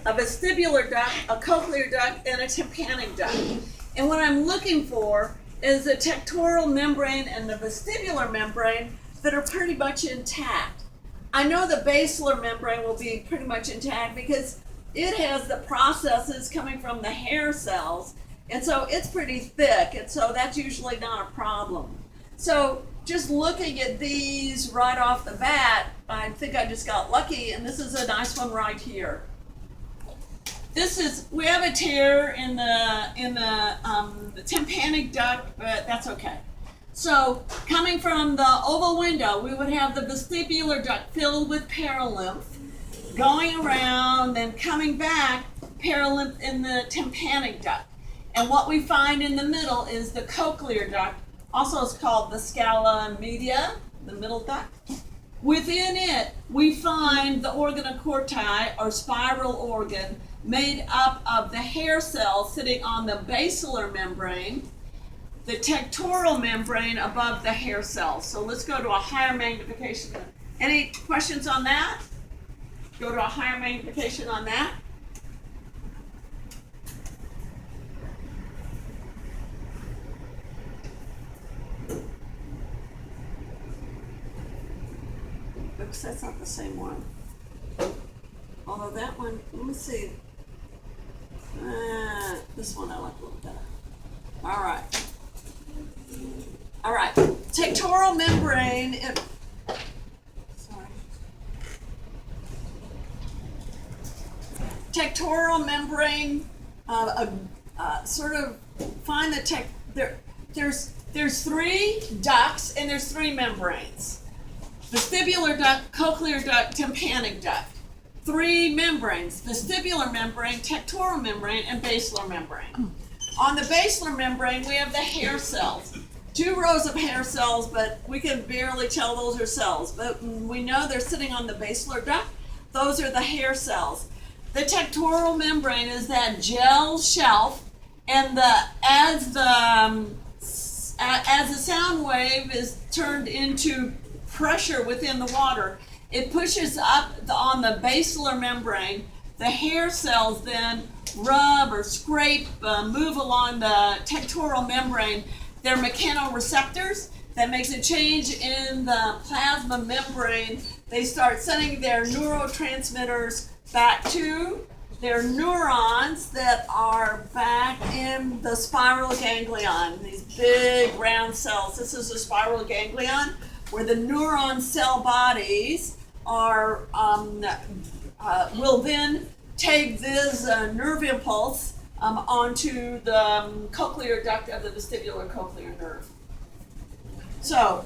a vestibular duct, a cochlear duct, and a tympanic duct. And what I'm looking for is the tectoral membrane and the vestibular membrane that are pretty much intact. I know the basilar membrane will be pretty much intact because it has the processes coming from the hair cells, and so it's pretty thick, and so that's usually not a problem. So just looking at these right off the bat, I think I just got lucky, and this is a nice one right here. We have a tear in the tympanic duct, but that's okay. So coming from the oval window, we would have the vestibular duct filled with perilymph, going around and coming back, perilymph in the tympanic duct. And what we find in the middle is the cochlear duct, also is called the scala media, the middle duct. Within it, we find the organocorti, or spiral organ, made up of the hair cells sitting on the basilar membrane, the tectoral membrane above the hair cells. So let's go to a higher magnification. Any questions on that? Go to a higher magnification on that. Oops, that's not the same one. Although that one, let me see. This one I like a little better. All right. All right. Tectoral membrane. Tectoral membrane. Sort of find the there's three ducts and there's three membranes. Vestibular duct, cochlear duct, tympanic duct. Three membranes: vestibular membrane, tectoral membrane, and basilar membrane. On the basilar membrane, we have the hair cells. 2 rows of hair cells, but we can barely tell those are cells. But we know they're sitting on the basilar duct. Those are the hair cells. The tectoral membrane is that gel shelf, and as the sound wave is turned into pressure within the water, it pushes up on the basilar membrane. The hair cells then rub or scrape, move along the tectoral membrane. They're mechanoreceptors. That makes a change in the plasma membrane. They start sending their neurotransmitters back to their neurons that are back in the spiral ganglion, these big round cells. This is a spiral ganglion where the neuron cell bodies are will then take this nerve impulse onto the cochlear duct of the vestibular cochlear nerve. So,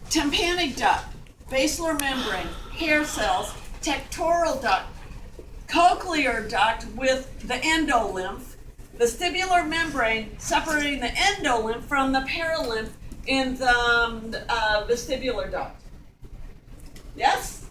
tympanic duct, basilar membrane, hair cells, tectoral duct, cochlear duct with the endolymph, vestibular membrane separating the endolymph from the perilymph in the vestibular duct. Yes?